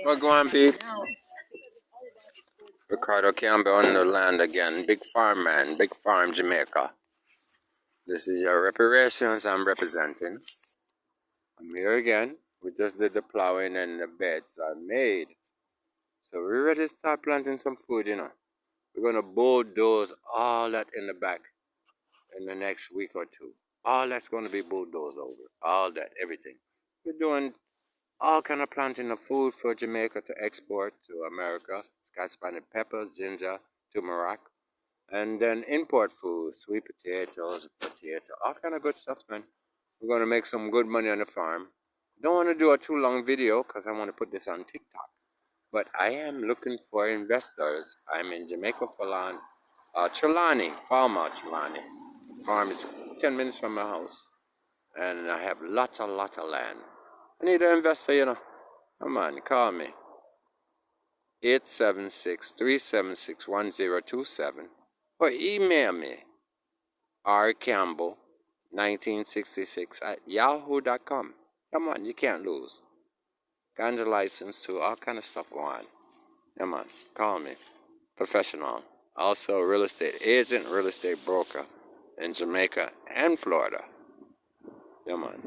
What go on, peeps? Ricardo Campbell on the land again. Big farm man, big farm Jamaica. This is your reparations I'm representing. I'm here again. We just did the plowing and the beds are made. So we're ready to start planting some food, you know. We're gonna bulldoze all that in the back in the next week or two. All that's gonna be bulldozed over. All that, everything. We're doing all kind of planting of food for Jamaica to export to America. Scotch bonnet peppers, ginger, turmeric. And then import food, sweet potatoes, all kind of good stuff, man. We're going to make some good money on the farm. Don't want to do a too long video because I want to put this on TikTok. But I am looking for investors. I'm in Jamaica, Trelawney, Falmouth, Trelawney. The farm is 10 minutes from my house. And I have lot of land. I need an investor, you know. Come on, call me. 876-376-1027. Or email me, rcampbell1966 @yahoo.com. Come on, you can't lose. Got the license too, all kind of stuff going on. Come on, call me. Professional. Also real estate agent, real estate broker in Jamaica and Florida. Come on.